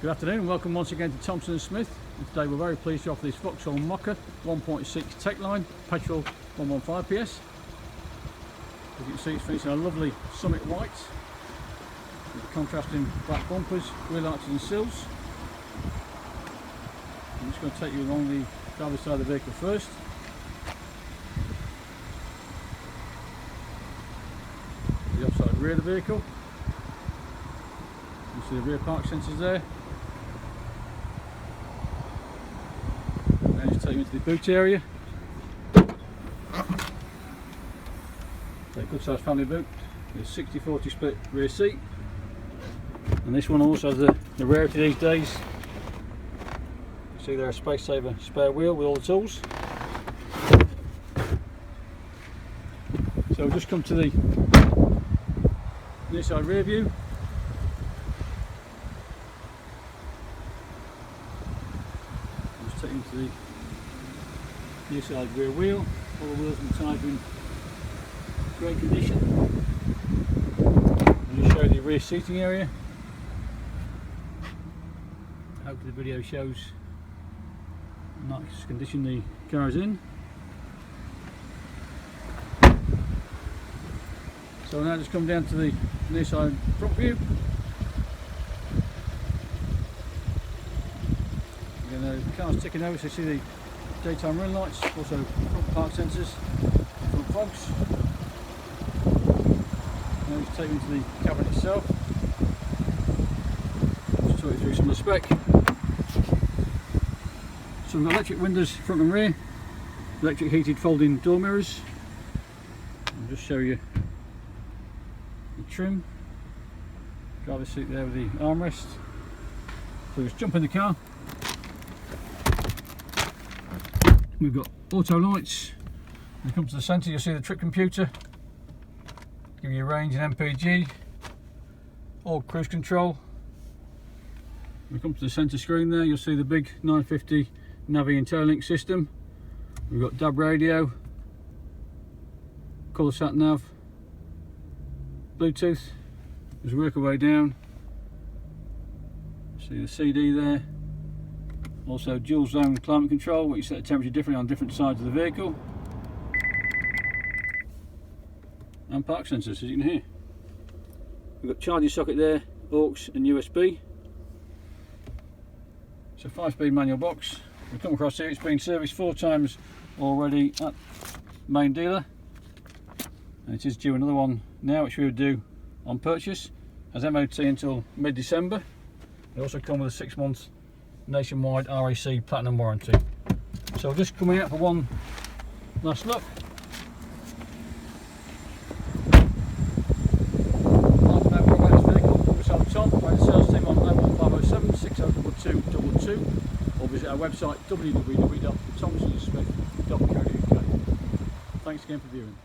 Good afternoon and welcome once again to Thompson & Smith. And today we're very pleased to offer this Vauxhall Mokka 1.6 tech line, petrol 115 PS. As you can see, it's finished in a lovely summit white with contrasting black bumpers, wheel arches and sills. I'm just going to take you along the driver's side of the vehicle first. The offside rear of the vehicle. You see the rear park sensors there. Now just take you into the boot area. Take a good sized family boot with a 60-40 split rear seat. And this one also has the rarity these days. You see there a space saver spare wheel with all the tools. So we'll just come to the near side rear view. Just take into the near side rear wheel. All the wheels and tyres are in great condition. I'll just show you the rear seating area. Hopefully the video shows the nice condition the car is in. So we'll now just come down to the near side front view. Again, the car's ticking over, so you see the daytime running lights, also front park sensors, front fogs. Now just take you into the cabin itself. Just talk you through some of the spec. So we've got electric windows front and rear, electric heated folding door mirrors. I'll just show you the trim, driver's seat there with the armrest. So just jump in the car. We've got auto lights. When you come to the centre, you'll see the trip computer, give you a range and MPG, or cruise control. When you come to the centre screen there, you'll see the big 950 Navi Intellilink system. We've got DAB radio, colour Sat Nav, Bluetooth. Just work our way down. See the CD there. Also dual zone climate control, where you set the temperature differently on different sides of the vehicle. And park sensors, as you can hear. We've got charging socket there, aux and USB. It's a 5-speed manual box. We come across here, it's been serviced 4 times already at main dealer. And it is due another one now, which we would do on purchase. Has MOT until mid-December. They also come with a 6-month Nationwide R.A.C Platinum warranty. So just coming out for one last look. Or visit our website www.thompsonsmith.co.uk. Thanks again for viewing.